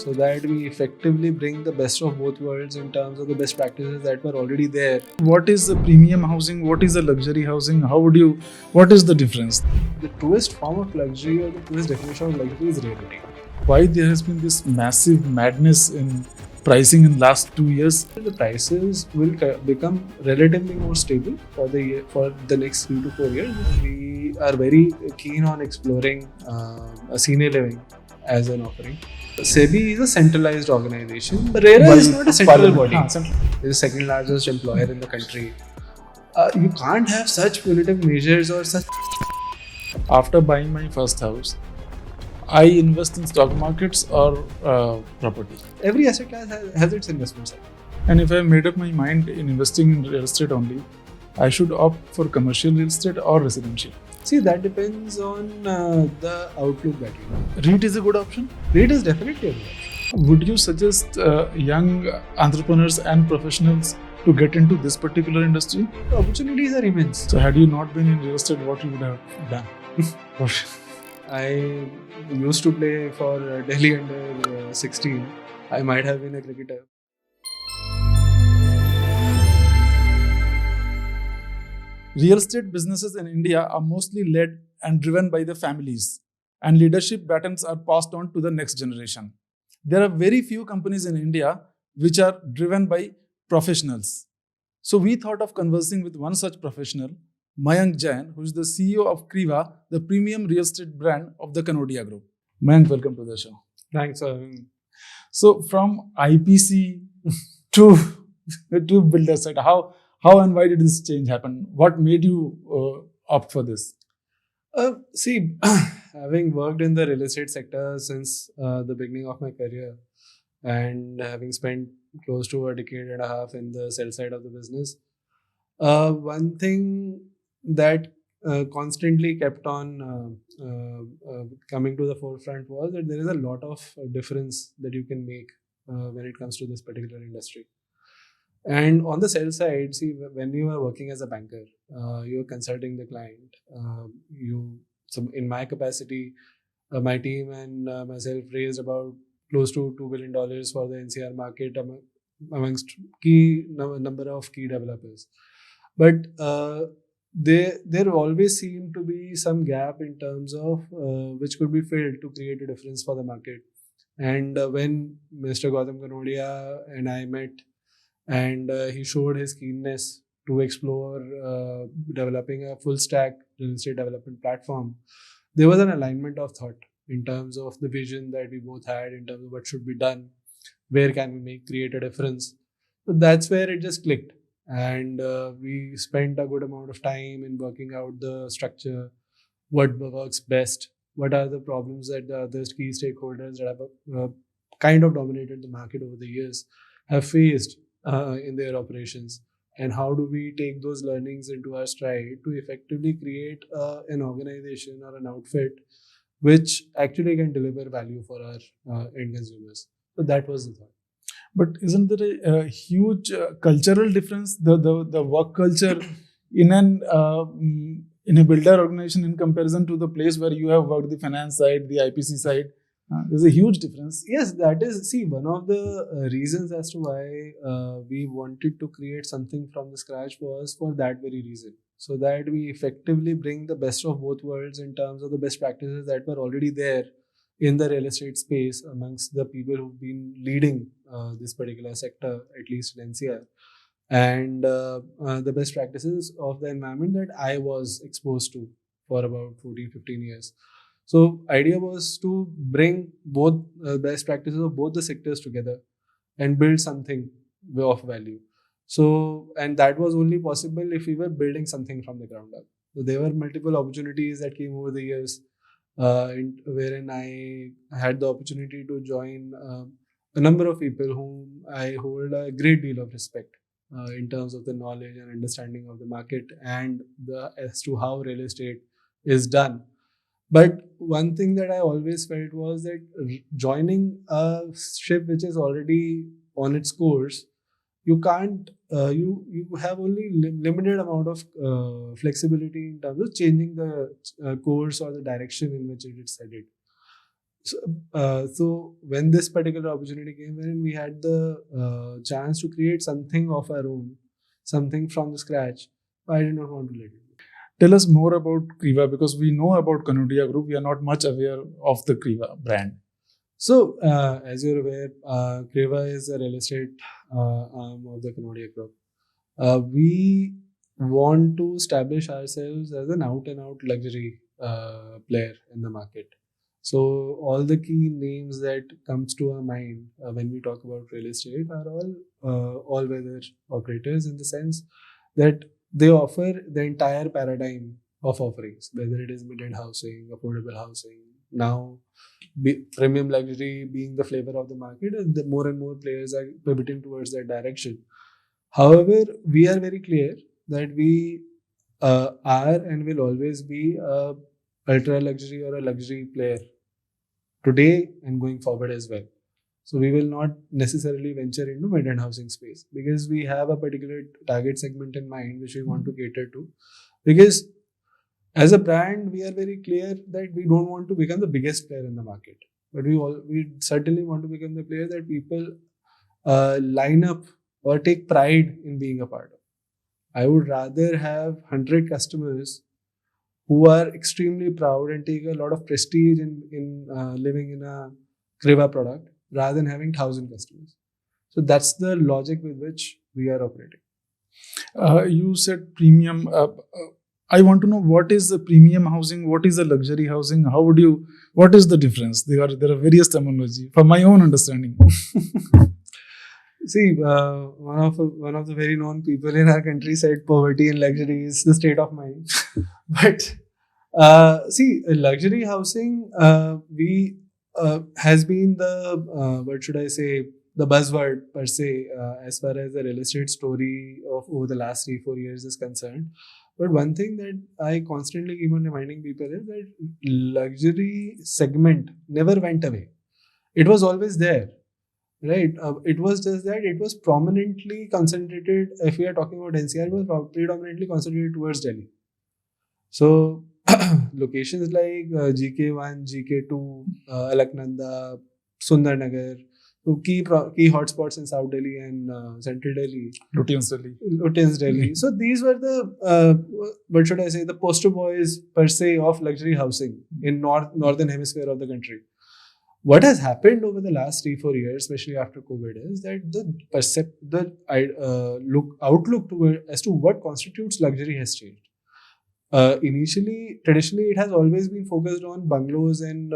so that we effectively bring the best of both worlds in terms of the best practices that were already there. What is the premium housing? What is the luxury housing? What is the difference? The truest form of luxury, or the truest definition of luxury, is rarity. Why there has been this massive madness in pricing in last 2 years? The prices will become relatively more stable for the next 3 to 4 years. We are very keen on exploring a senior living as an offering. SEBI is a centralized organization. Rera is not a central body. It's the second largest employer in the country. You can't have such punitive measures or such. After buying my first house, I invest in stock markets or property. Every asset class has its investment side. And if I made up my mind in investing in real estate only, I should opt for commercial real estate or residential. See, that depends on the outlook that you have. REIT is a good option. REIT is definitely a good option. Would you suggest young entrepreneurs and professionals to get into this particular industry? The opportunities are immense. So had you not been in real estate, what you would have done? I used to play for Delhi under 16. I might have been a cricketer. Real estate businesses in India are mostly led and driven by the families, and leadership batons are passed on to the next generation. There are very few companies in India which are driven by professionals. So we thought of conversing with one such professional, Mayank Jain, who is the CEO of Kreeva, the premium real estate brand of the Kanodia group. Mayank, welcome to the show. Thanks. So from IPC to builder side, how and why did this change happen? What made you opt for this? See, having worked in the real estate sector since the beginning of my career, and having spent close to a decade and a half in the sell side of the business, one thing that constantly kept on coming to the forefront was that there is a lot of difference that you can make when it comes to this particular industry. And on the sell side, see, when you are working as a banker, you're consulting the client. So in my capacity, my team and myself raised about close to $2 billion for the NCR market amongst number of key developers. But there always seemed to be some gap in terms of which could be filled to create a difference for the market. And when Mr. Gautam Kanodia and I met, and he showed his keenness to explore developing a full stack real estate development platform, there was an alignment of thought in terms of the vision that we both had in terms of what should be done, where can we create a difference. So that's where it just clicked. And we spent a good amount of time in working out the structure, what works best, what are the problems that the other key stakeholders that have kind of dominated the market over the years have faced in their operations, and how do we take those learnings into our stride to effectively create an organization or an outfit which actually can deliver value for our end consumers. So that was the thought. But isn't there a huge cultural difference, the work culture in a builder organization in comparison to the place where you have worked the finance side, the IPC side? There's a huge difference. Yes, that is, see, one of the reasons as to why we wanted to create something from the scratch was for that very reason. So that we effectively bring the best of both worlds in terms of the best practices that were already there in the real estate space amongst the people who've been leading this particular sector, at least in NCR, and the best practices of the environment that I was exposed to for about 14-15 years. So idea was to bring both best practices of both the sectors together and build something of value. So, and that was only possible if we were building something from the ground up. So there were multiple opportunities that came over the years, wherein I had the opportunity to join a number of people whom I hold a great deal of respect in terms of the knowledge and understanding of the market and as to how real estate is done. But one thing that I always felt was that joining a ship which is already on its course, you can't, you have only limited amount of flexibility in terms of changing the course or the direction in which it is headed. So when this particular opportunity came, wherein we had the chance to create something of our own, something from the scratch, I did not want to let it go. Tell us more about Kreeva, because we know about Kanodia Group. We are not much aware of the Kreeva brand. So, as you're aware, Kreeva is a real estate arm of the Kanodia Group. We want to establish ourselves as an out-and-out luxury player in the market. So, all the key names that comes to our mind when we talk about real estate are all-weather operators, in the sense that they offer the entire paradigm of offerings, whether it is mid-end housing, affordable housing. Now, premium luxury being the flavor of the market, and the more and more players are pivoting towards that direction. However, we are very clear that we are and will always be a ultra luxury or a luxury player today and going forward as well. So we will not necessarily venture into mid-end housing space, because we have a particular target segment in mind which we want to cater to. Because as a brand, we are very clear that we don't want to become the biggest player in the market, but we certainly want to become the player that people line up or take pride in being a part of. I would rather have 100 customers who are extremely proud and take a lot of prestige in living in a Kreeva product, rather than having 1,000 customers. So that's the logic with which we are operating. You said premium. I want to know, what is the premium housing? What is the luxury housing? What is the difference? There are various terminology for my own understanding. See, one of the very known people in our country said poverty and luxury is the state of mind. But see, luxury housing we has been the what should I say, the buzzword per se, as far as the real estate story of over the last 3-4 years is concerned. But one thing that I constantly keep on reminding people is that luxury segment never went away. It was always there. Right. It was just that it was prominently concentrated. If we are talking about NCR, it was predominantly concentrated towards Delhi. So locations like GK1, GK2, Alaknanda, Sundarnagar, so key hotspots in South Delhi and Central Delhi. Lutyens Delhi. So these were the what should I say, the poster boys per se of luxury housing in northern hemisphere of the country. What has happened over the last 3-4 years, especially after COVID, is that the outlook as to what constitutes luxury has changed. Traditionally, it has always been focused on bungalows and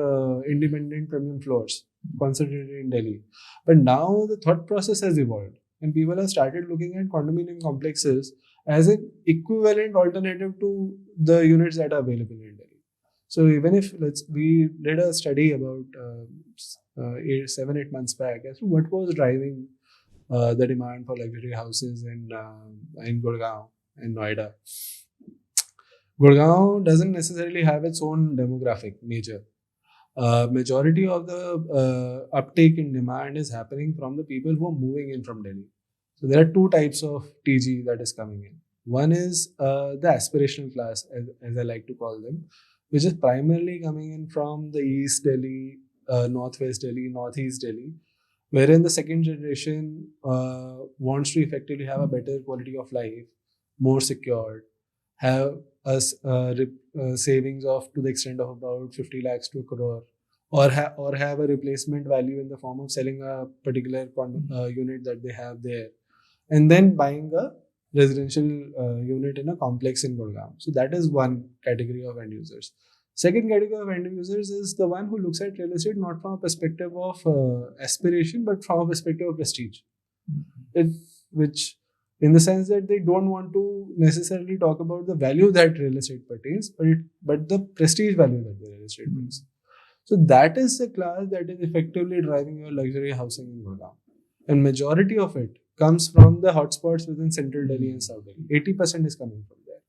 independent premium floors concentrated in Delhi. But now the thought process has evolved, and people have started looking at condominium complexes as an equivalent alternative to the units that are available in Delhi. So even if we did a study about 7-8 months back as to what was driving the demand for luxury houses in Gurgaon and Noida. Gurgaon doesn't necessarily have its own demographic major. Majority of the uptake in demand is happening from the people who are moving in from Delhi. So there are two types of TG that is coming in. One is the aspirational class, as I like to call them, which is primarily coming in from the East Delhi, Northwest Delhi, Northeast Delhi, wherein the second generation wants to effectively have a better quality of life, more secured, have savings of to the extent of about 50 lakhs to a crore, or have a replacement value in the form of selling a particular unit that they have there, and then buying a residential unit in a complex in Gurgaon. So that is one category of end users. Second category of end users is the one who looks at real estate not from a perspective of aspiration, but from a perspective of prestige. Which in the sense that they don't want to necessarily talk about the value that real estate pertains, but the prestige value that the real estate brings. So that is the class that is effectively driving your luxury housing in Gurgaon. And majority of it comes from the hotspots within Central Delhi and South Delhi. 80% is coming from there.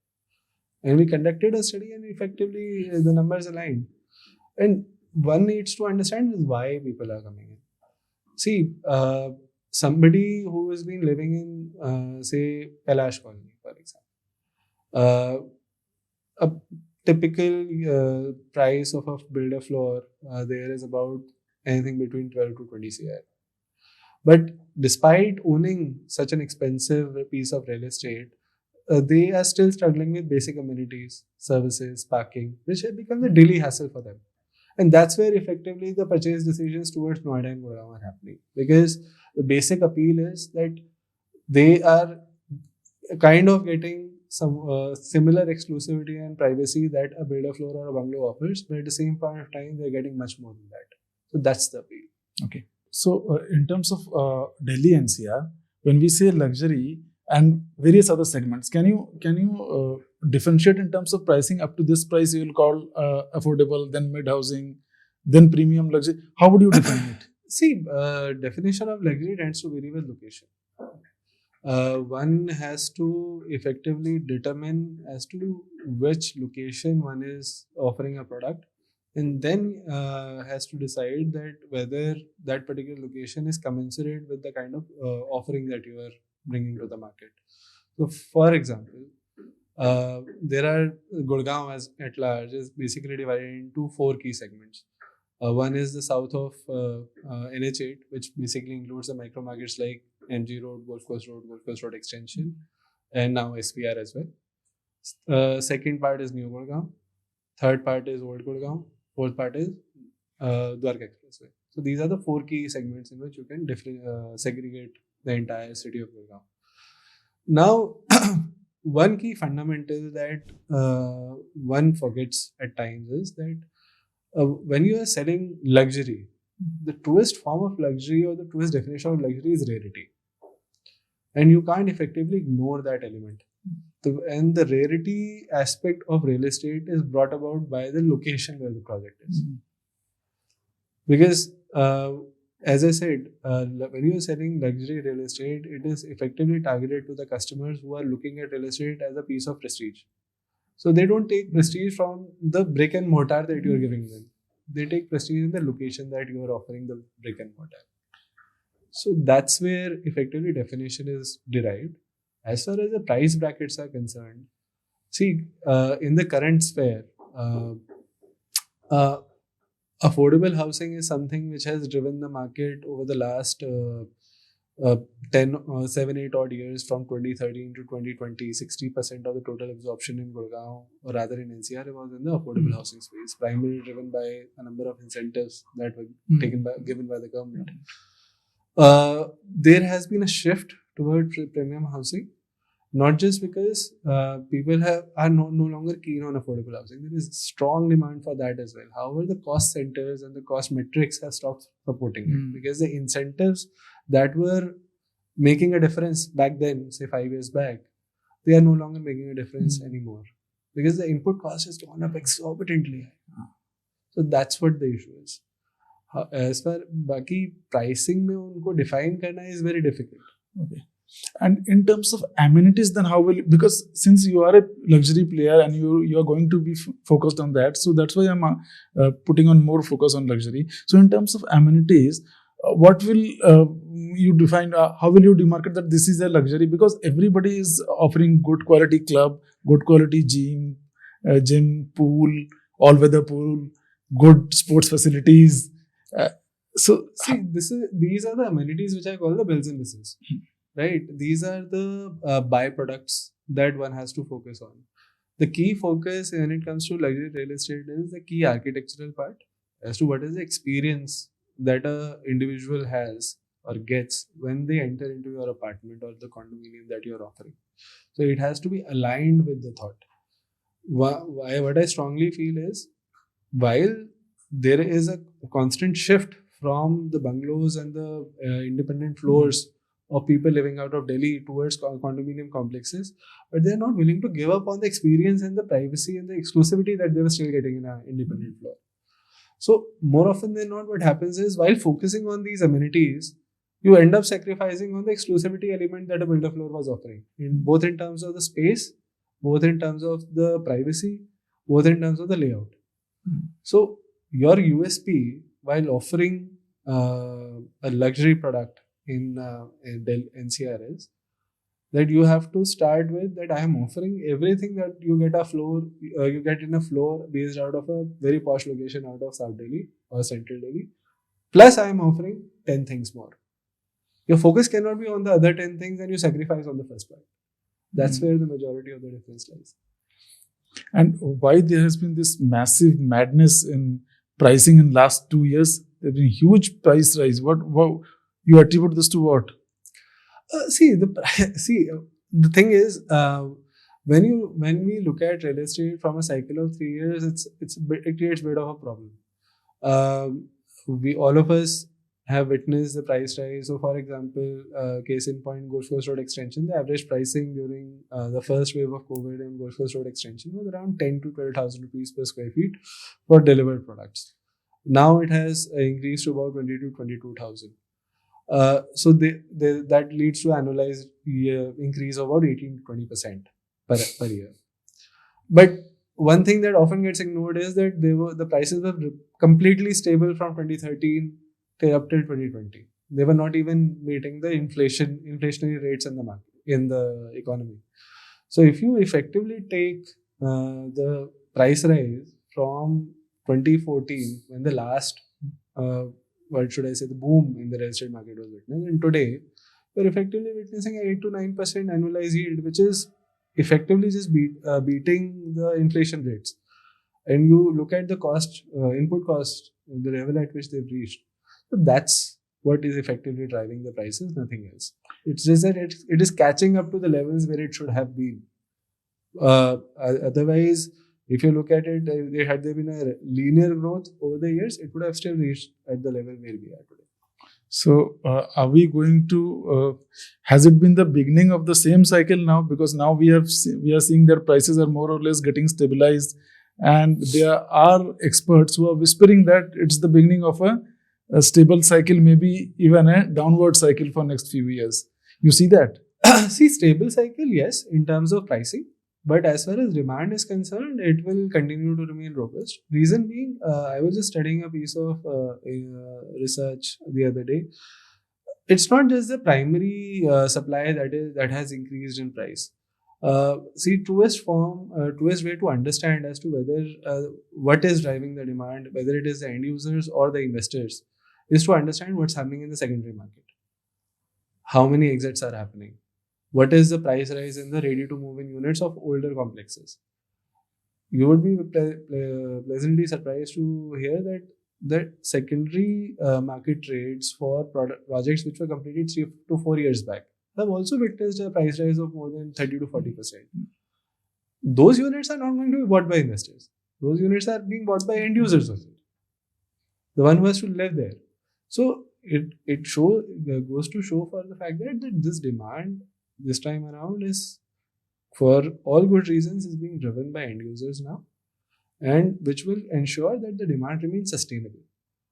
And we conducted a study, and effectively the numbers aligned. And one needs to understand is why people are coming in. See, somebody who has been living in, say, Kailash Colony, for example. typical price of a builder floor there is about anything between 12 to 20 CR. But despite owning such an expensive piece of real estate, they are still struggling with basic amenities, services, parking, which have become a daily hassle for them. And that's where effectively the purchase decisions towards Noida and Gurgaon are happening. Because the basic appeal is that they are kind of getting some similar exclusivity and privacy that a builder floor or a bungalow offers, but at the same point of time, they're getting much more than that. So that's the appeal. Okay. So in terms of Delhi NCR, when we say luxury and various other segments, can you differentiate in terms of pricing? Up to this price you will call affordable, then mid housing, then premium luxury. How would you define it? See, definition of luxury tends to vary with location. One has to effectively determine as to which location one is offering a product, and then has to decide that whether that particular location is commensurate with the kind of offering that you are bringing to the market. So, for example, there are Gurgaon as at large is basically divided into 4 key segments. One is the south of NH8, which basically includes the micro markets like MG Road, Golf Course Road Extension, and now SPR as well. Second part is New Gurgaon. Third part is Old Gurgaon. Fourth part is Dwarka Expressway. So these are the 4 key segments in which you can segregate the entire city of Gurgaon. Now, one key fundamental that one forgets at times is that when you are selling luxury, the truest form of luxury or the truest definition of luxury is rarity. And you can't effectively ignore that element. And the rarity aspect of real estate is brought about by the location where the project is. Because, as I said, when you are selling luxury real estate, it is effectively targeted to the customers who are looking at real estate as a piece of prestige. So they don't take prestige from the brick and mortar that you are giving them. They take prestige in the location that you are offering the brick and mortar. So that's where effectively definition is derived. As far as the price brackets are concerned, see, in the current sphere, affordable housing is something which has driven the market over the last 7, 8 odd years from 2013 to 2020. 60% of the total absorption in Gurgaon, or rather in NCR, was in the affordable housing space, primarily driven by a number of incentives that were given by the government. There has been a shift toward premium housing, not just because people are no longer keen on affordable housing. There is strong demand for that as well. However, the cost centers and the cost metrics have stopped supporting it, because the incentives that were making a difference back then, say 5 years back, they are no longer making a difference anymore, because the input cost has gone up exorbitantly. So that's what the issue is. As far baki pricing में उनको define करना is very difficult. Okay. And in terms of amenities, then how will, because since you are a luxury player and you are going to be focused on that, so that's why I'm putting on more focus on luxury. So in terms of amenities, what will you define? How will you demarcate that this is a luxury? Because everybody is offering good quality club, good quality gym, pool, all-weather pool, good sports facilities. So see, these are the amenities which I call the bells and whistles. Right? These are the byproducts that one has to focus on. The key focus when it comes to luxury real estate is the key architectural part as to what is the experience that a individual has or gets when they enter into your apartment or the condominium that you're offering. So it has to be aligned with the thought. What I strongly feel is, while there is a constant shift from the bungalows and the independent floors of people living out of Delhi towards condominium complexes, but they're not willing to give up on the experience and the privacy and the exclusivity that they were still getting in an independent floor. So more often than not, what happens is, while focusing on these amenities, you end up sacrificing on the exclusivity element that a builder floor was offering, both in terms of the space, both in terms of the privacy, both in terms of the layout. So your USP while offering a luxury product in Delhi NCR is that you have to start with that I am offering everything that you get a floor, you get in a floor based out of a very posh location out of South Delhi or Central Delhi. Plus, I am offering 10 things more. Your focus cannot be on the other 10 things and you sacrifice on the first part. That's where the majority of the difference lies. And why there has been this massive madness in pricing in last 2 years? There have been huge price rise. What you attribute this to what? The thing is, when we look at real estate from a cycle of 3 years, it creates a bit of a problem. We all of us have witnessed the price rise. So, for example, case in point, Golf Course Road extension. The average pricing during the first wave of COVID and Golf Course Road extension was around 10 to 12,000 rupees per square feet for delivered products. Now it has increased to about 20 to 22,000. So that leads to annualized increase of about 18 to 20% per year. But one thing that often gets ignored is that the prices were completely stable from 2013 up till 2020. They were not even meeting the inflationary rates in the market, in the economy. So if you effectively take the price rise from 2014, when the last what should I say, the boom in the real estate market was witnessed, and today we're effectively witnessing an 8 to 9% annualized yield, which is effectively just beating the inflation rates. And you look at the cost, input cost, the level at which they've reached. So that's what is effectively driving the prices, nothing else. It's just that it is catching up to the levels where it should have been. Otherwise, if you look at it, had there been a linear growth over the years, it would have still reached at the level where we are today. So, are we going to? Has it been the beginning of the same cycle now? Because now we are seeing that prices are more or less getting stabilized, and there are experts who are whispering that it's the beginning of a stable cycle, maybe even a downward cycle for next few years. You see that? Stable cycle, yes, in terms of pricing. But as far as demand is concerned, it will continue to remain robust. Reason being, I was just studying a piece of research the other day. It's not just the primary supply that has increased in price. Truest way to understand as to whether what is driving the demand, whether it is the end users or the investors, is to understand what's happening in the secondary market. How many exits are happening? What is the price rise in the ready-to-move-in units of older complexes? You would be pleasantly surprised to hear that secondary market trades for projects which were completed 3 to 4 years back have also witnessed a price rise of more than 30 to 40%. Those units are not going to be bought by investors. Those units are being bought by end users also. The one who has to live there. So it goes to show for the fact that this demand this time around is, for all good reasons, is being driven by end users now, and which will ensure that the demand remains sustainable.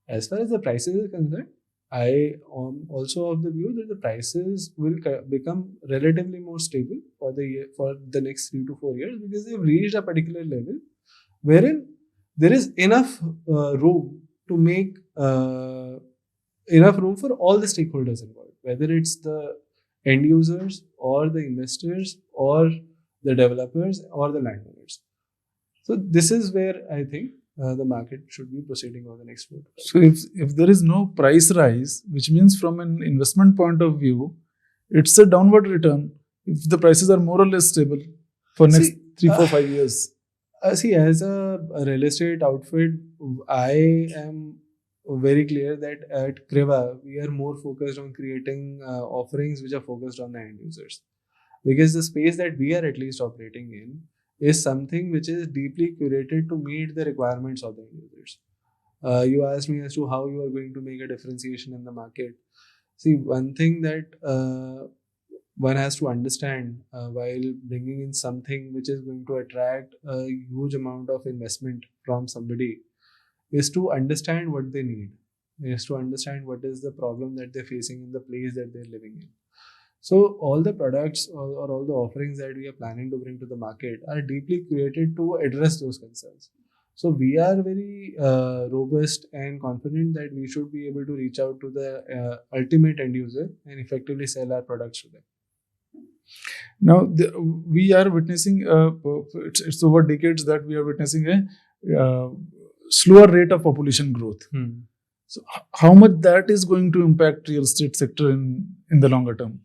As far as the prices are concerned, I am also of the view that the prices will become relatively more stable for the next 3 to 4 years, because they've reached a particular level wherein there is enough room to make enough room for all the stakeholders involved, whether it's the end users or the investors or the developers or the landowners. So this is where I think the market should be proceeding over the next 4 to 5 years. So if there is no price rise, which means from an investment point of view, it's a downward return if the prices are more or less stable for next 3, 4, 5 years. As a real estate outfit, I am very clear that at Kreeva, we are more focused on creating offerings which are focused on the end users. Because the space that we are at least operating in is something which is deeply curated to meet the requirements of the end users. You asked me as to how you are going to make a differentiation in the market. One thing that one has to understand while bringing in something which is going to attract a huge amount of investment from somebody is to understand what they need, is to understand what is the problem that they're facing in the place that they're living in. So all the products or all the offerings that we are planning to bring to the market are deeply curated to address those concerns. So we are very robust and confident that we should be able to reach out to the ultimate end user and effectively sell our products to them. Now, we are witnessing, it's over decades that we are witnessing a slower rate of population growth. So, how much that is going to impact real estate sector in the longer term?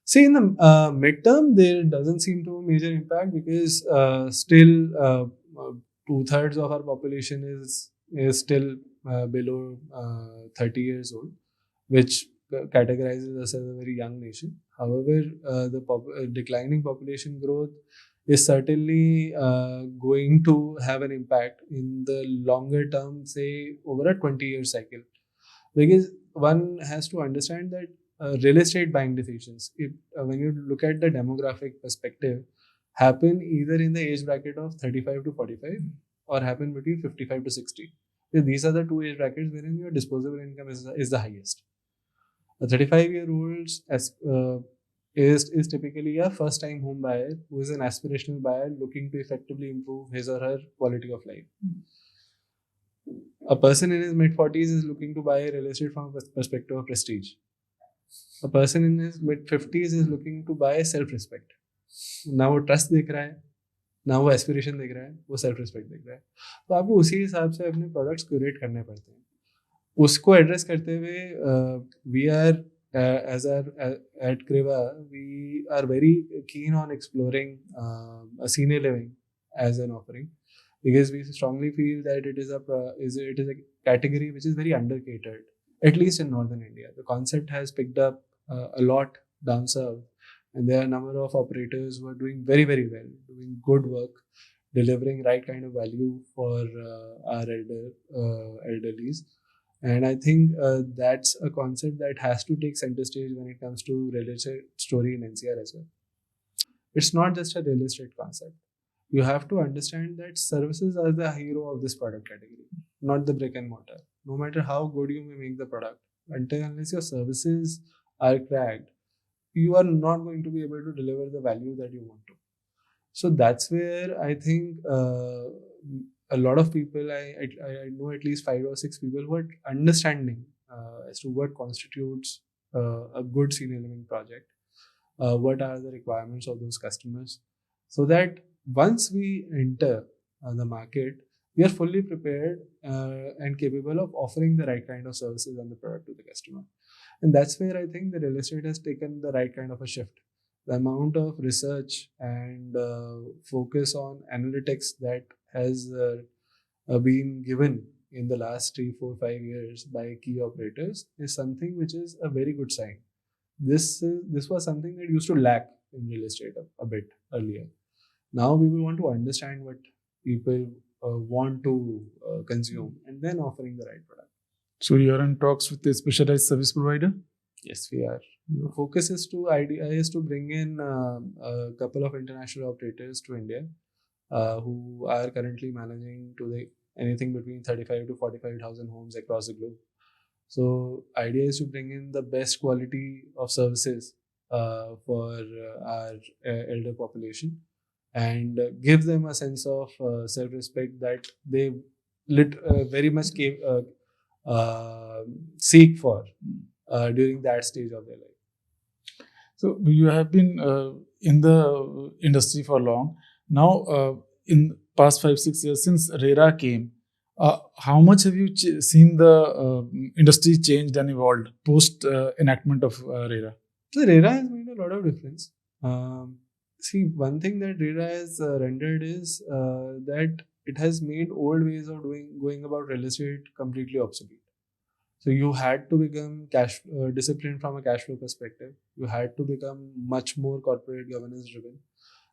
See, in the midterm, there doesn't seem to be major impact because still 2/3 of our population is still below 30 years old, which categorizes us as a very young nation. However, the declining population growth is certainly going to have an impact in the longer term, say over a 20-year cycle, because one has to understand that real estate buying decisions, when you look at the demographic perspective, happen either in the age bracket of 35 to 45 or happen between 55 to 60. These are the two age brackets wherein your disposable income is the highest. A 35-year-old is typically a first-time home buyer who is an aspirational buyer looking to effectively improve his or her quality of life. A person in his mid-40s is looking to buy real estate from a perspective of prestige. A person in his mid-50s is looking to buy self-respect. ना वो trust देख रहा है, ना वो aspiration देख रहा है, वो सेल्फ रिस्पेक्ट देख रहा है. तो आपको उसी हिसाब से अपने प्रोडक्ट्स क्यूरेट करने पड़ते हैं. उसको एड्रेस करते हुए we are as at Kreeva, we are very keen on exploring a senior living as an offering, because we strongly feel that it is a category which is very undercatered, at least in northern India. The concept has picked up a lot down south, and there are a number of operators who are doing very, very well, doing good work, delivering right kind of value for our elderlies. And I think that's a concept that has to take center stage when it comes to real estate story in NCR as well. It's not just a real estate concept. You have to understand that services are the hero of this product category, not the brick and mortar. No matter how good you may make the product, unless your services are cracked, you are not going to be able to deliver the value that you want to. So that's where I think a lot of people, I know at least 5 or 6 people who are understanding as to what constitutes a good senior living project, what are the requirements of those customers, so that once we enter the market, we are fully prepared and capable of offering the right kind of services and the product to the customer. And that's where I think the real estate has taken the right kind of a shift. The amount of research and focus on analytics that has been given in the last 3, 4, 5 years by key operators is something which is a very good sign. This was something that used to lack in real estate a bit earlier. Now we will want to understand what people want to consume and then offering the right product. So you are in talks with a specialized service provider? Yes, we are. The focus is to bring in a couple of international operators to India who are currently managing anything between 35 to 45,000 homes across the globe. So idea is to bring in the best quality of services for our elder population and give them a sense of self-respect that they very much seek for during that stage of their life. So you have been in the industry for long. Now, in past 5-6 years since Rera came, how much have you seen the industry changed and evolved post enactment of Rera? So Rera has made a lot of difference. See, one thing that Rera has rendered is that it has made old ways of going about real estate completely obsolete. So you had to become disciplined from a cash flow perspective. You had to become much more corporate governance driven.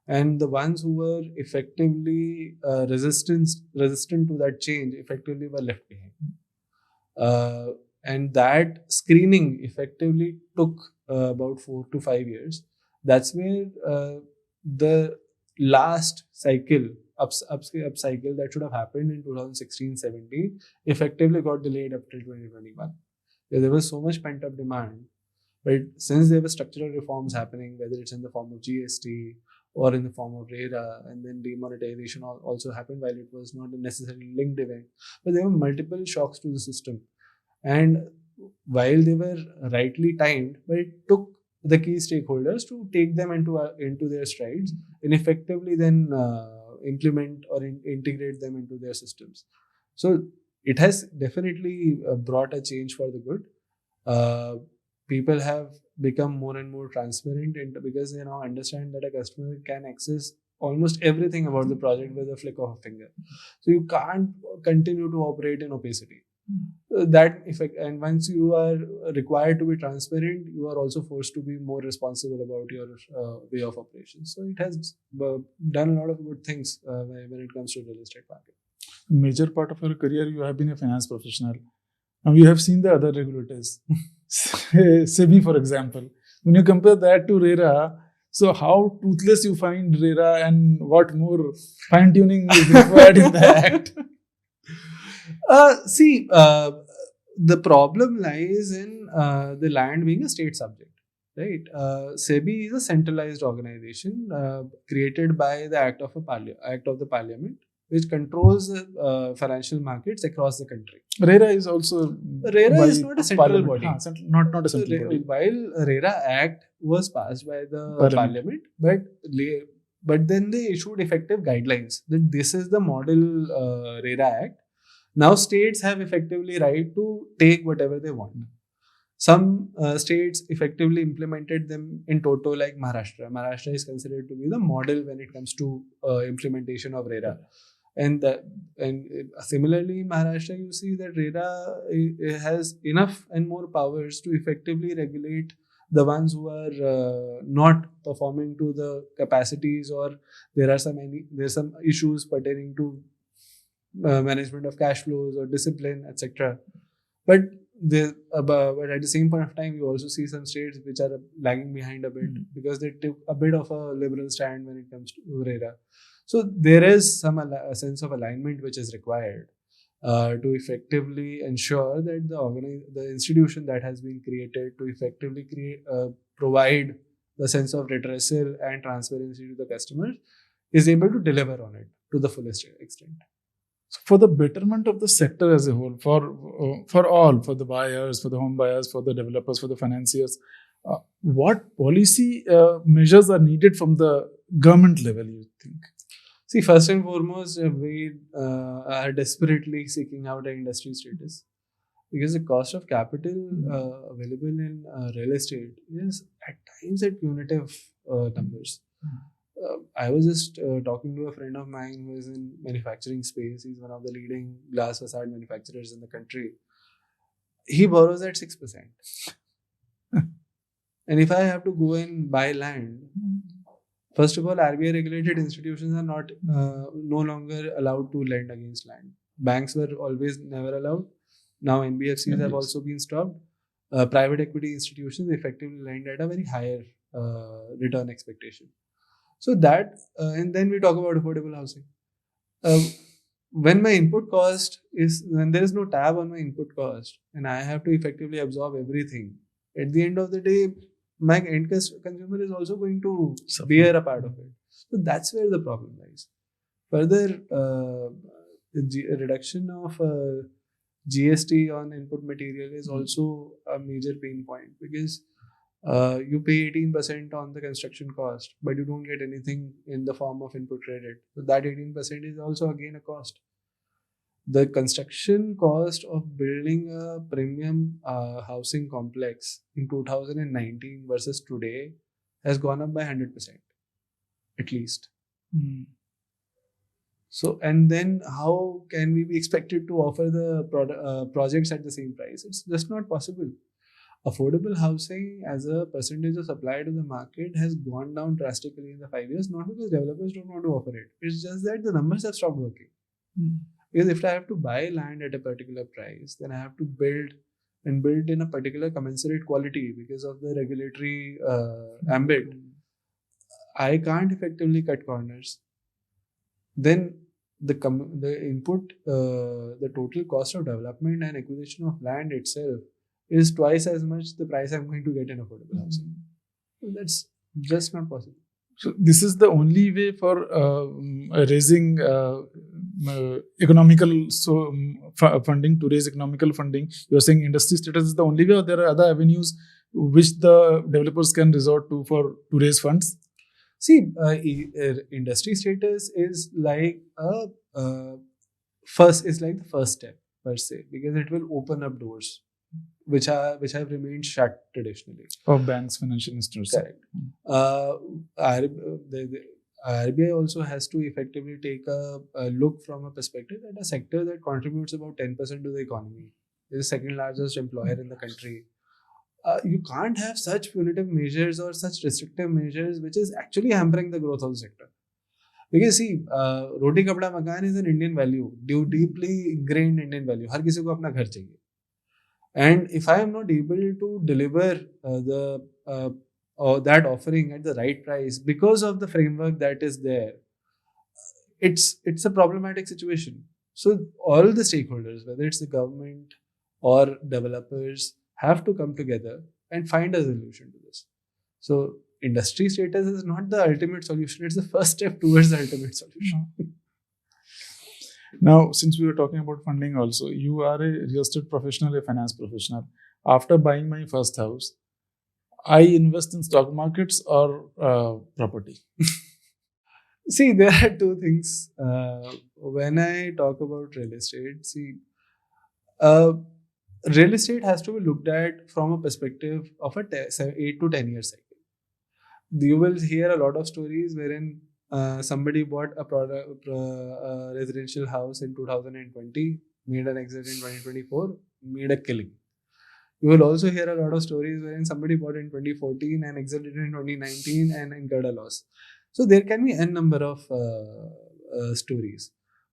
And the ones who were effectively resistant to that change effectively were left behind. And that screening effectively took about 4 to 5 years. That's where the last cycle, up cycle that should have happened in 2016-17 effectively got delayed up till 2021. There was so much pent up demand, but since there were structural reforms happening, whether it's in the form of GST or in the form of Rera, and then demonetization also happened while it was not a necessarily linked event, but there were multiple shocks to the system. And while they were rightly timed, but it took the key stakeholders to take them into their strides and effectively then implement or integrate them into their systems. So it has definitely brought a change for the good. People have become more and more transparent because they now understand that a customer can access almost everything about the project with a flick of a finger. So you can't continue to operate in opacity. That effect, and once you are required to be transparent, you are also forced to be more responsible about your way of operations. So it has done a lot of good things when it comes to real estate market. Major part of your career, you have been a finance professional. Now you have seen the other regulators, SEBI, for example. When you compare that to Rera, so how toothless you find Rera, and what more fine tuning is required in the act? The problem lies in the land being a state subject, right? SEBI is a centralized organization created by the Act of the Parliament, which controls financial markets across the country. Rera is also Rera is not a central body. Not a central body. While Rera Act was passed by the Parliament, but then they issued effective guidelines that this is the model Rera Act. Now states have effectively right to take whatever they want. Some states effectively implemented them in toto, like Maharashtra. Maharashtra is considered to be the model when it comes to implementation of Rera. And similarly, in Maharashtra, you see that Rera has enough and more powers to effectively regulate the ones who are not performing to the capacities, or there's some issues pertaining to management of cash flows or discipline, etc. But at the same point of time, you also see some states which are lagging behind a bit because they took a bit of a liberal stand when it comes to Rera. So there is a sense of alignment which is required to effectively ensure that the institution that has been created to effectively provide the sense of redressal and transparency to the customer is able to deliver on it to the fullest extent. So for the betterment of the sector as a whole, for all, for the buyers, for the home buyers, for the developers, for the financiers, what policy measures are needed from the government level, you think? See, first and foremost, we are desperately seeking out an industry status, because the cost of capital available in real estate is at times at punitive numbers. I was just talking to a friend of mine who is in manufacturing space. He's one of the leading glass facade manufacturers in the country. He borrows at 6%. And if I have to go and buy land, first of all, RBI regulated institutions are no longer allowed to lend against land. Banks were always never allowed. Now NBFCs have also been stopped. Private equity institutions effectively lend at a very higher return expectation. So that, and then we talk about affordable housing. When there is no tab on my input cost, and I have to effectively absorb everything, at the end of the day, my end consumer is also going to bear a part of it. So that's where the problem lies. Further, reduction of GST on input material is also a major pain point, because you pay 18% on the construction cost, but you don't get anything in the form of input credit. So that 18% is also again a cost. The construction cost of building a premium housing complex in 2019 versus today has gone up by 100%, at least. So, and then how can we be expected to offer the projects at the same price? It's just not possible. Affordable housing as a percentage of supply to the market has gone down drastically in the 5 years, not because developers don't want to offer it. It's just that the numbers have stopped working. Because if I have to buy land at a particular price, then I have to build in a particular commensurate quality because of the regulatory ambit. I can't effectively cut corners. Then the total cost of development and acquisition of land itself is twice as much the price I'm going to get in affordable housing. So that's just not possible. So this is the only way for raising economical funding, to raise economical funding. You are saying industry status is the only way, or there are other avenues which the developers can resort to raise funds? See, industry status is like uh, the first step per se, because it will open up doors which have remained shut traditionally. Of banks, financial institutions. Correct. Uh, the RBI also has to effectively take a look from a perspective that a sector that contributes about 10% to the economy is the second largest employer in the country. You can't have such punitive measures or such restrictive measures which is actually hampering the growth of the sector. Because see, roti kapda makan is an Indian value, deeply ingrained Indian value. हर किसी को अपना घर चाहिए. And if I am not able to deliver the or that offering at the right price because of the framework that is there, it's a problematic situation. So all the stakeholders, whether it's the government or developers, have to come together and find a solution to this. So industry status is not the ultimate solution; it's the first step towards the ultimate solution. Now, since we were talking about funding also, you are a real estate professional, a finance professional. After buying my first house, I invest in stock markets or property. See, there are two things. When I talk about real estate, uh, real estate has to be looked at from a perspective of a 8 to 10 year cycle. You will hear a lot of stories wherein somebody bought a residential house in 2020, made an exit in 2024, made a killing. You will also hear a lot of stories wherein somebody bought in 2014 and exited in 2019 and incurred a loss. So there can be n number of stories.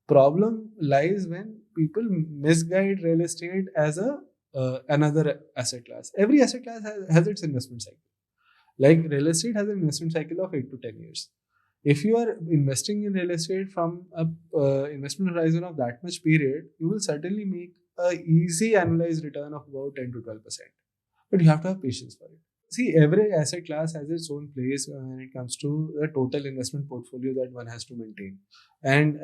Problem lies when people misguide real estate as a another asset class. Every asset class has its investment cycle. Like real estate has an investment cycle of 8 to 10 years. If you are investing in real estate from a investment horizon of that much period, you will certainly make a easy annualized return of about 10 to 12%. But you have to have patience for it. See, every asset class has its own place when it comes to the total investment portfolio that one has to maintain. And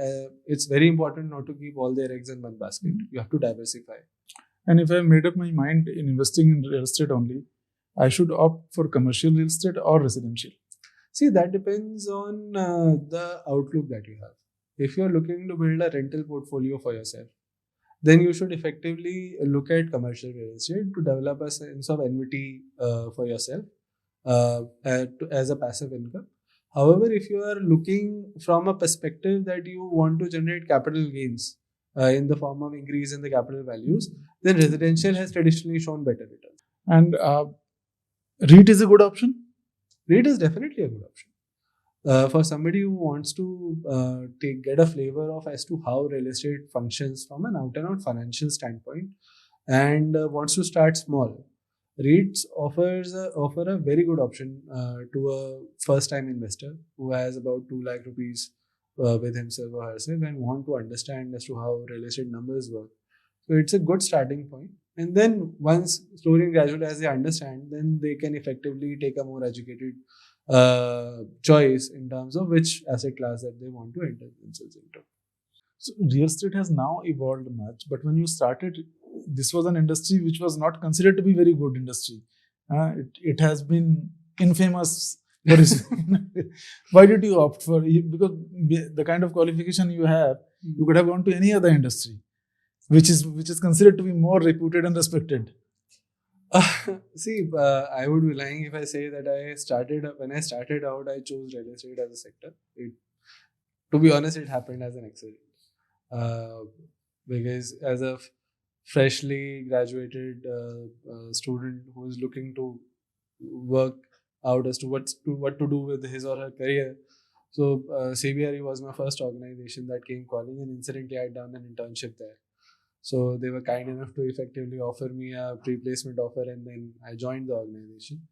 it's very important not to keep all their eggs in one basket. You have to diversify. And if I made up my mind in investing in real estate only, I should opt for commercial real estate or residential. See, that depends on the outlook that you have. If you're looking to build a rental portfolio for yourself, then you should effectively look at commercial real estate to develop a sense of annuity for yourself as a passive income. However, if you are looking from a perspective that you want to generate capital gains in the form of increase in the capital values, then residential has traditionally shown better returns. And REIT is a good option? REIT is definitely a good option. For somebody who wants to get a flavor of as to how real estate functions from an out and out financial standpoint and wants to start small, REITs offer a very good option to a first time investor who has about 2 lakh rupees with himself or herself and want to understand as to how real estate numbers work. So it's a good starting point. And then once slowly and gradually as they understand, then they can effectively take a more educated choice in terms of which asset class that they want to enter themselves into. So real estate has now evolved much, but when you started, this was an industry which was not considered to be very good industry. It has been infamous. Why did you opt for it? Because the kind of qualification you have, you could have gone to any other industry, which is considered to be more reputed and respected. See, I would be lying if I say that when I started out, I chose real estate as a sector. To be honest, it happened as an accident. Because as a freshly graduated student who is looking to work out as to what to do with his or her career, so CBRE was my first organization that came calling, and incidentally, I had done an internship there. So they were kind enough to effectively offer me a pre-placement offer, and then I joined the organization.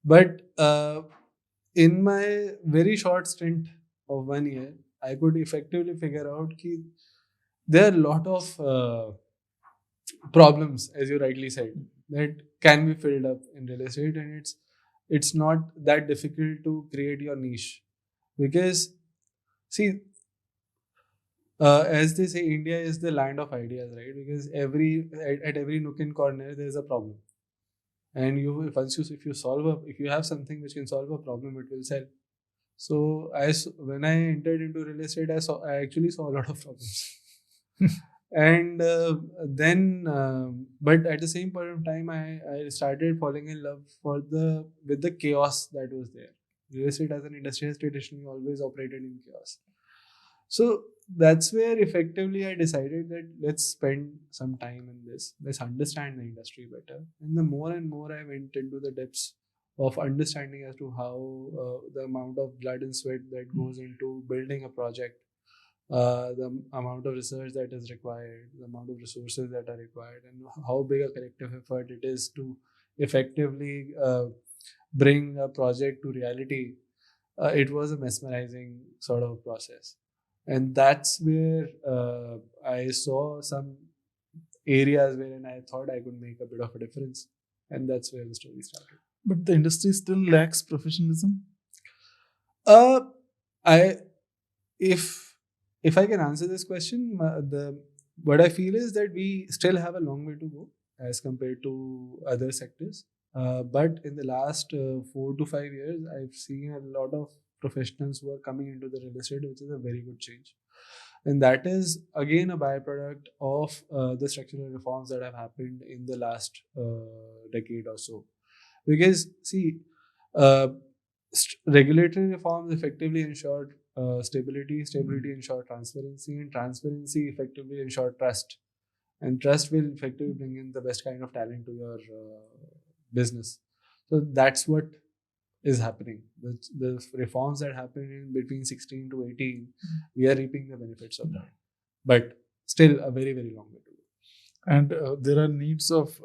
But in my very short stint of 1 year, I could effectively figure out that there are a lot of problems, as you rightly said, that can be filled up in real estate, and it's not that difficult to create your niche. Because see, as they say, India is the land of ideas, right? Because at every nook and corner there's a problem, and if you have something which can solve a problem, it will sell. So when I entered into real estate, I actually saw a lot of problems. And then but at the same point of time, I started falling in love with the chaos that was there. Real estate as an industry has traditionally always operated in chaos. So that's where effectively I decided that let's spend some time in this. Let's understand the industry better. And the more and more I went into the depths of understanding as to how the amount of blood and sweat that goes into building a project, the amount of research that is required, the amount of resources that are required, and how big a collective effort it is to effectively bring a project to reality. It was a mesmerizing sort of a process. And that's where I saw some areas wherein I thought I could make a bit of a difference. And that's where the story started. But the industry still lacks professionalism. Uh, I if I can answer this question, what I feel is that we still have a long way to go as compared to other sectors. But in the last 4 to 5 years, I've seen a lot of professionals who are coming into the real estate, which is a very good change. And that is again a byproduct of the structural reforms that have happened in the last decade or so. Because see, uh, regulatory reforms effectively ensured stability ensured transparency, and transparency effectively ensured trust. And trust will effectively bring in the best kind of talent to your business. So that's what is happening. The reforms that happened in between 16 to 18, we are reaping the benefits of that. But still a very, very long way to go. And there are needs of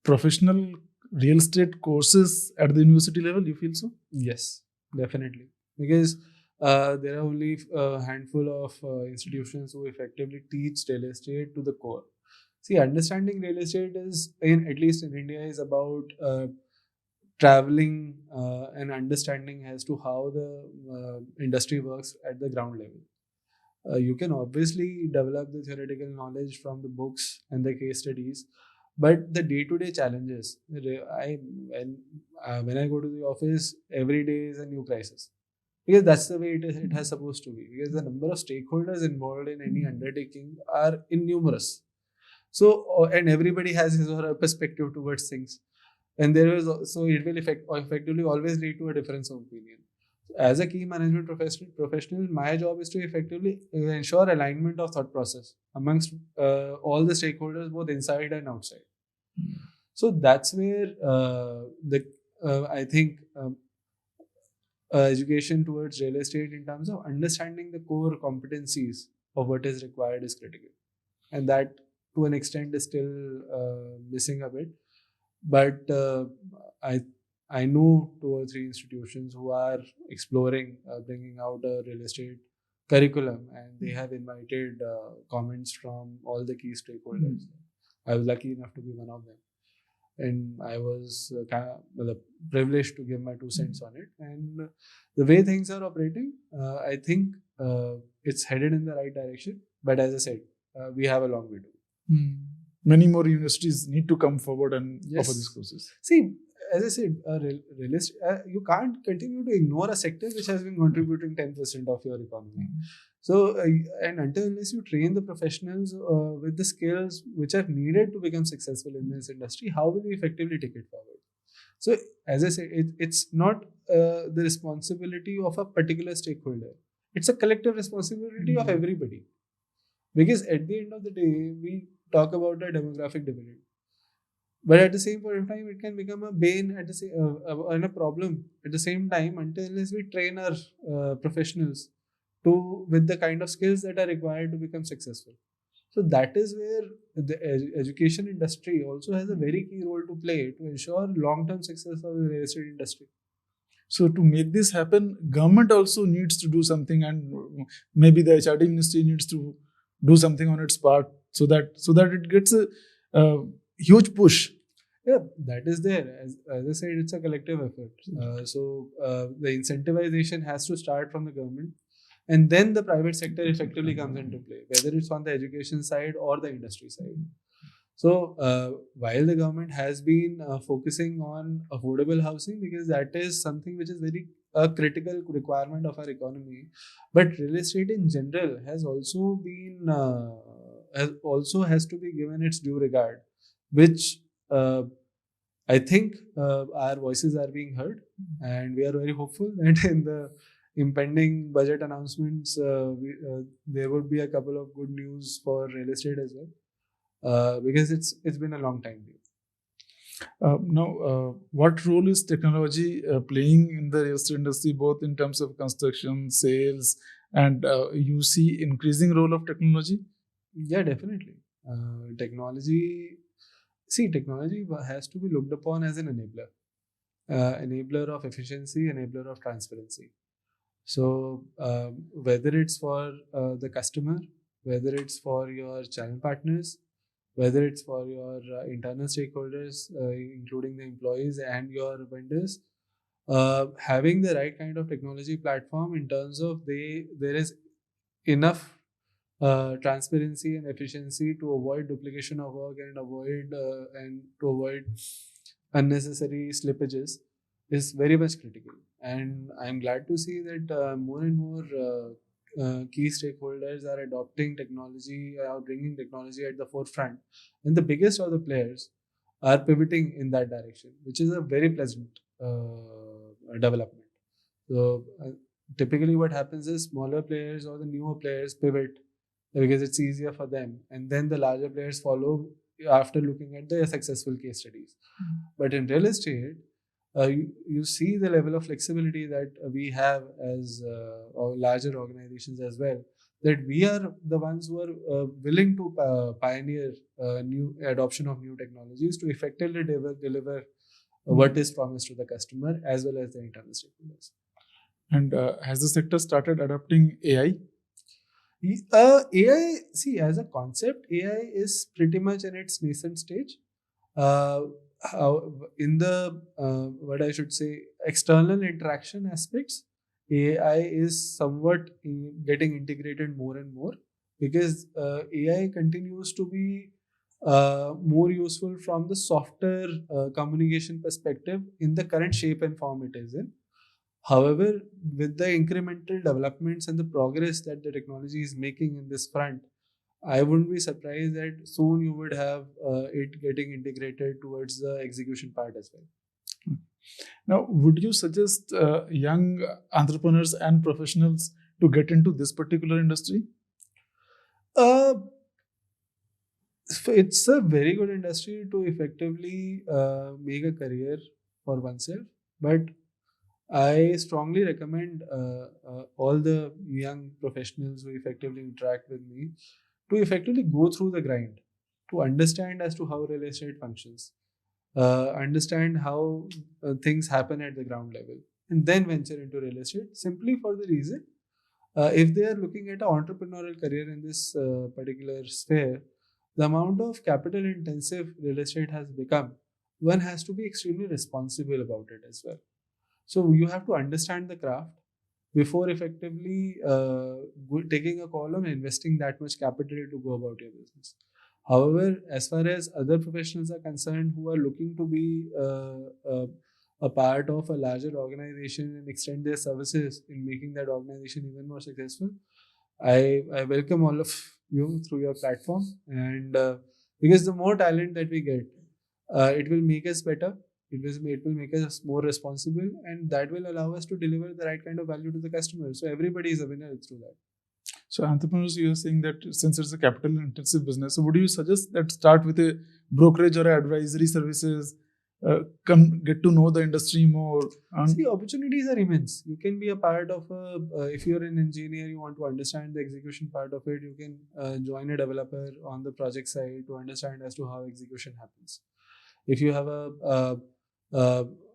professional real estate courses at the university level, you feel so? Yes, definitely. Because there are only a handful of institutions who effectively teach real estate to the core. See, understanding real estate at least in India, is about traveling and understanding as to how the industry works at the ground level. You can obviously develop the theoretical knowledge from the books and the case studies, but the day-to-day challenges, when I go to the office, every day is a new crisis, because that's the way it has supposed to be, because the number of stakeholders involved in any undertaking are innumerous. So and everybody has his or her perspective towards things, and there is so it will effectively always lead to a difference of opinion. As a key management professional, my job is to effectively ensure alignment of thought process amongst all the stakeholders, both inside and outside. So that's where the I think education towards real estate in terms of understanding the core competencies of what is required is critical, and that to an extent is still missing a bit. But I I know 2 or 3 institutions who are exploring bringing out a real estate curriculum, and they have invited comments from all the key stakeholders. I was lucky enough to be one of them, and I was privileged to give my 2 cents on it. And the way things are operating, I think it's headed in the right direction. But as I said, we have a long way to go. Many more universities need to come forward and Yes. offer these courses. See, as I said, you can't continue to ignore a sector which has been contributing 10% of your economy. So, and unless you train the professionals with the skills which are needed to become successful in this industry, how will you effectively take it forward? So, as I said, it's not the responsibility of a particular stakeholder. It's a collective responsibility of everybody. Because at the end of the day, we talk about a demographic dividend. But at the same point of time, it can become a bane and a problem at the same time, unless we train our professionals with the kind of skills that are required to become successful. So that is where the education industry also has a very key role to play to ensure long-term success of the real estate industry. So to make this happen, government also needs to do something, and maybe the HRD ministry needs to do something on its part, so that it gets a huge push. Yeah, that is there. As I said, it's a collective effort. So the incentivization has to start from the government, and then the private sector effectively comes into play, whether it's on the education side or the industry side. So while the government has been focusing on affordable housing, because that is something which is very a critical requirement of our economy, but real estate in general has also been has to be given its due regard, which I think our voices are being heard, and we are very hopeful that in the impending budget announcements, there would be a couple of good news for real estate as well, because it's been a long time. Now, what role is technology playing in the real estate industry, both in terms of construction, sales, and you see increasing role of technology? Yeah, definitely. Technology. See, technology has to be looked upon as an enabler, enabler of efficiency, enabler of transparency. So whether it's for the customer, whether it's for your channel partners, whether it's for your internal stakeholders, including the employees and your vendors, having the right kind of technology platform in terms of there is enough transparency and efficiency to avoid duplication of work and to avoid unnecessary slippages is very much critical. And I'm glad to see that more and more key stakeholders are adopting technology, are bringing technology at the forefront, and the biggest of the players are pivoting in that direction, which is a very pleasant development. So typically, what happens is smaller players or the newer players pivot because it's easier for them, and then the larger players follow after looking at their successful case studies. But in real estate, you see the level of flexibility that we have as or larger organizations as well. That we are the ones who are willing to pioneer new adoption of new technologies to effectively deliver what is promised to the customer as well as the internal stakeholders. And has the sector started adopting AI? AI, see, as a concept, AI is pretty much in its nascent stage. Uh, in the what I should say, external interaction aspects, AI is somewhat getting integrated more and more because AI continues to be more useful from the softer communication perspective in the current shape and form it is in. However, with the incremental developments and the progress that the technology is making in this front, I wouldn't be surprised that soon you would have it getting integrated towards the execution part as well. Now, would you suggest young entrepreneurs and professionals to get into this particular industry? Uh, it's a very good industry to effectively make a career for oneself, but I strongly recommend all the young professionals who effectively interact with me to effectively go through the grind, to understand as to how real estate functions, understand how things happen at the ground level, and then venture into real estate simply for the reason if they are looking at an entrepreneurial career in this particular sphere, the amount of capital intensive real estate has become, one has to be extremely responsible about it as well. So you have to understand the craft before effectively taking a call on investing that much capital to go about your business. However, as far as other professionals are concerned who are looking to be a part of a larger organization and extend their services in making that organization even more successful, I welcome all of you through your platform. And because the more talent that we get, it will make us better. It will make us more responsible, and that will allow us to deliver the right kind of value to the customer. So everybody is a winner through that. So, entrepreneurs, you are saying that since it's a capital intensive business, so would you suggest that start with a brokerage or advisory services, come get to know the industry more? See, opportunities are immense. You can be a part of a, if you're an engineer, you want to understand the execution part of it, you can join a developer on the project side to understand as to how execution happens. If you have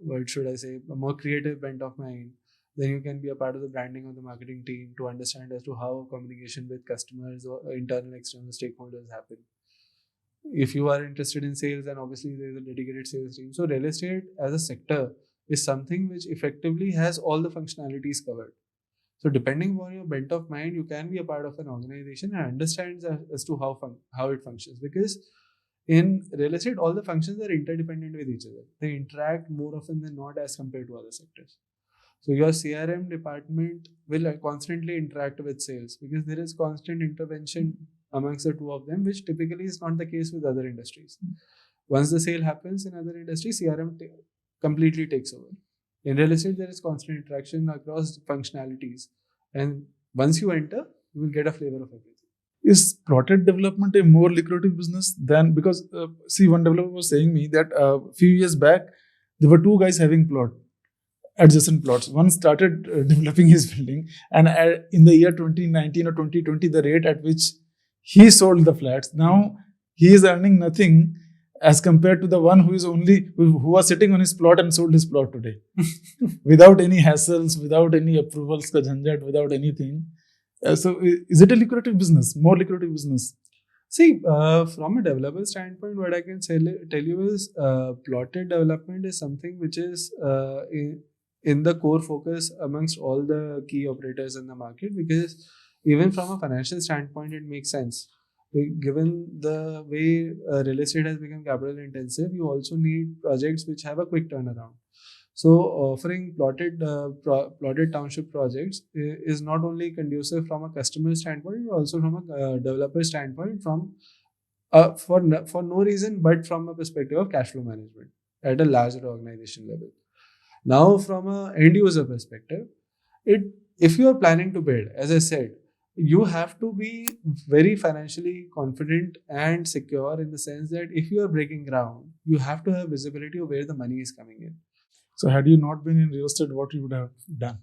what should I say, a more creative bent of mind, then you can be a part of the branding of the marketing team to understand as to how communication with customers or internal, external stakeholders happen. If you are interested in sales, then obviously there is a dedicated sales team. So real estate as a sector is something which effectively has all the functionalities covered. So depending on your bent of mind, you can be a part of an organization and understand as to how it functions. Because in real estate, all the functions are interdependent with each other. They interact more often than not as compared to other sectors. So your CRM department will constantly interact with sales because there is constant intervention amongst the two of them, which typically is not the case with other industries. Once the sale happens in other industries, CRM completely takes over. In real estate, there is constant interaction across functionalities, and once you enter, you will get a flavor of everything. Is plotted development a more lucrative business than, because see, one developer was saying me that a few years back there were two guys having adjacent plots. One started developing his building, and in the year 2019 or 2020, the rate at which he sold the flats, now he is earning nothing as compared to the one who was sitting on his plot and sold his plot today without any hassles, without any approvals, ka jhanjat, without anything. So is it a lucrative business, more lucrative business? See, from a developer standpoint, what I can tell you is plotted development is something which is in the core focus amongst all the key operators in the market, because even from a financial standpoint, it makes sense. Given the way real estate has become capital intensive, you also need projects which have a quick turnaround. So offering plotted township projects is not only conducive from a customer standpoint, but also from a developer standpoint, from for no reason but from a perspective of cash flow management at a larger organization level. Now, from a end user perspective, if you are planning to build, as I said, you have to be very financially confident and secure, in the sense that if you are breaking ground, you have to have visibility of where the money is coming in. So had you not been in real estate, what you would have done?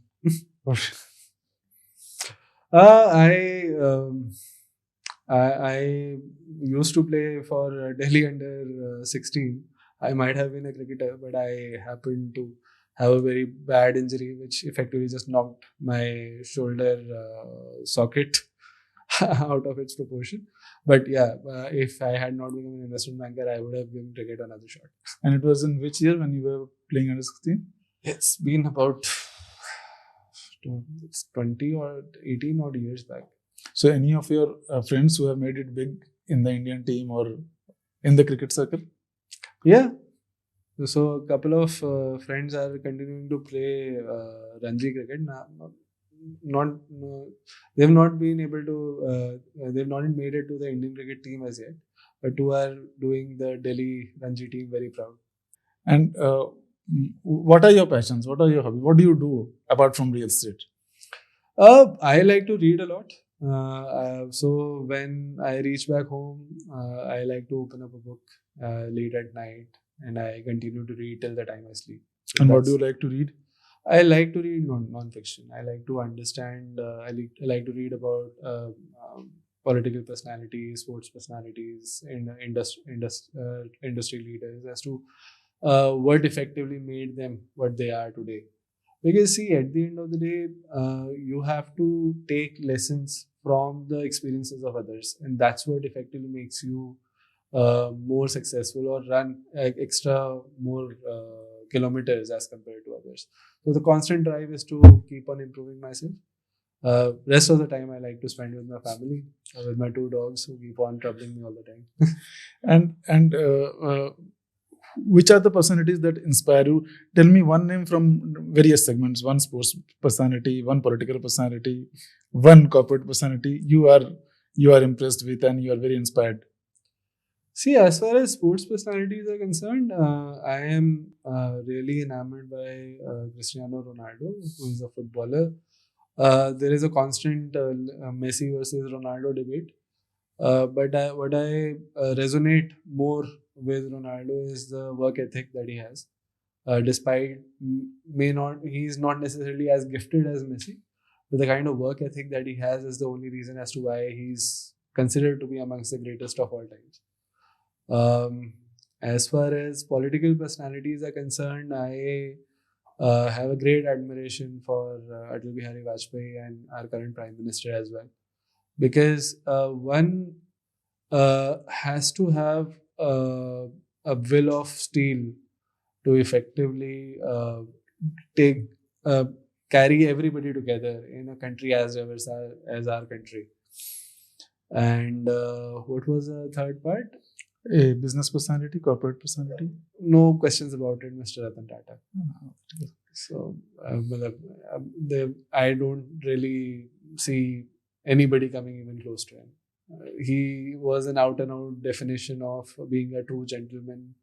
I used to play for Delhi under 16. I might have been a cricketer, but I happened to have a very bad injury, which effectively just knocked my shoulder socket out of its proportion. But yeah, if I had not become an investment banker, I would have given cricket another shot. And it was in which year when you were playing under 16? It's been about 20 or 18 odd years back. So any of your friends who have made it big in the Indian team or in the cricket circle? Yeah. So a couple of friends are continuing to play Ranji cricket. They've not been able to. They've not made it to the Indian cricket team as yet, but two are doing the Delhi Ranji team very proud. And what are your passions? What are your hobbies? What do you do apart from real estate? I like to read a lot. So when I reach back home, I like to open up a book late at night, and I continue to read till the time I sleep. So and what do you like to read? I like to read non-fiction. I like to understand. I like to read about political personalities, sports personalities, and industry leaders, as to what effectively made them what they are today. Because see, at the end of the day, you have to take lessons from the experiences of others, and that's what effectively makes you more successful, or run extra more kilometers as compared to others. So the constant drive is to keep on improving myself. Rest of the time, I like to spend with my family, with my two dogs who keep on troubling me all the time. and which are the personalities that inspire you? Tell me one name from various segments: one sports personality, one political personality, one corporate personality you are impressed with and you are very inspired. See, as far as sports personalities are concerned, I am really enamored by Cristiano Ronaldo, who is a footballer. There is a constant Messi versus Ronaldo debate. But what I resonate more with Ronaldo is the work ethic that he has. Despite he's not necessarily as gifted as Messi, but the kind of work ethic that he has is the only reason as to why he's considered to be amongst the greatest of all times. As far as political personalities are concerned, I have a great admiration for Atal Bihari Vajpayee and our current Prime Minister as well. Because one has to have a will of steel to effectively take carry everybody together in a country as diverse as our country. And what was the third part? A business personality, corporate personality? No questions about it, Mr. Ratan Tata. Uh, So I don't really see anybody coming even close to him. He was an out and out definition of being a true gentleman.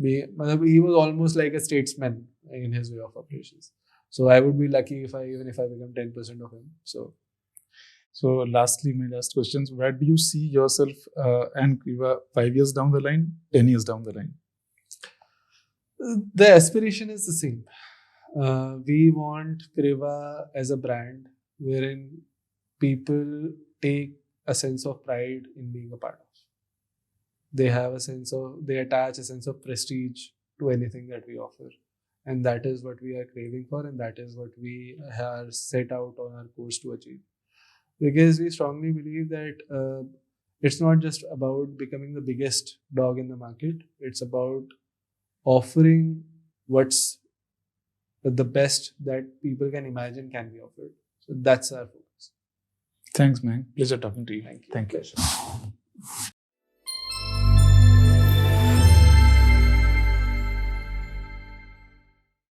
He was almost like a statesman in his way of operations. So I would be lucky if I become 10% of him. So lastly, my last questions: where do you see yourself and Kreeva 5 years down the line, 10 years down the line? The aspiration is the same. We want Kreeva as a brand wherein people take a sense of pride in being a part of. They attach a sense of prestige to anything that we offer. And that is what we are craving for, and that is what we are set out on our course to achieve. Because we strongly believe that it's not just about becoming the biggest dog in the market, it's about offering what's the best that people can imagine can be offered. So that's our focus. Thanks, man. Pleasure talking to you. Thank you. Thank you.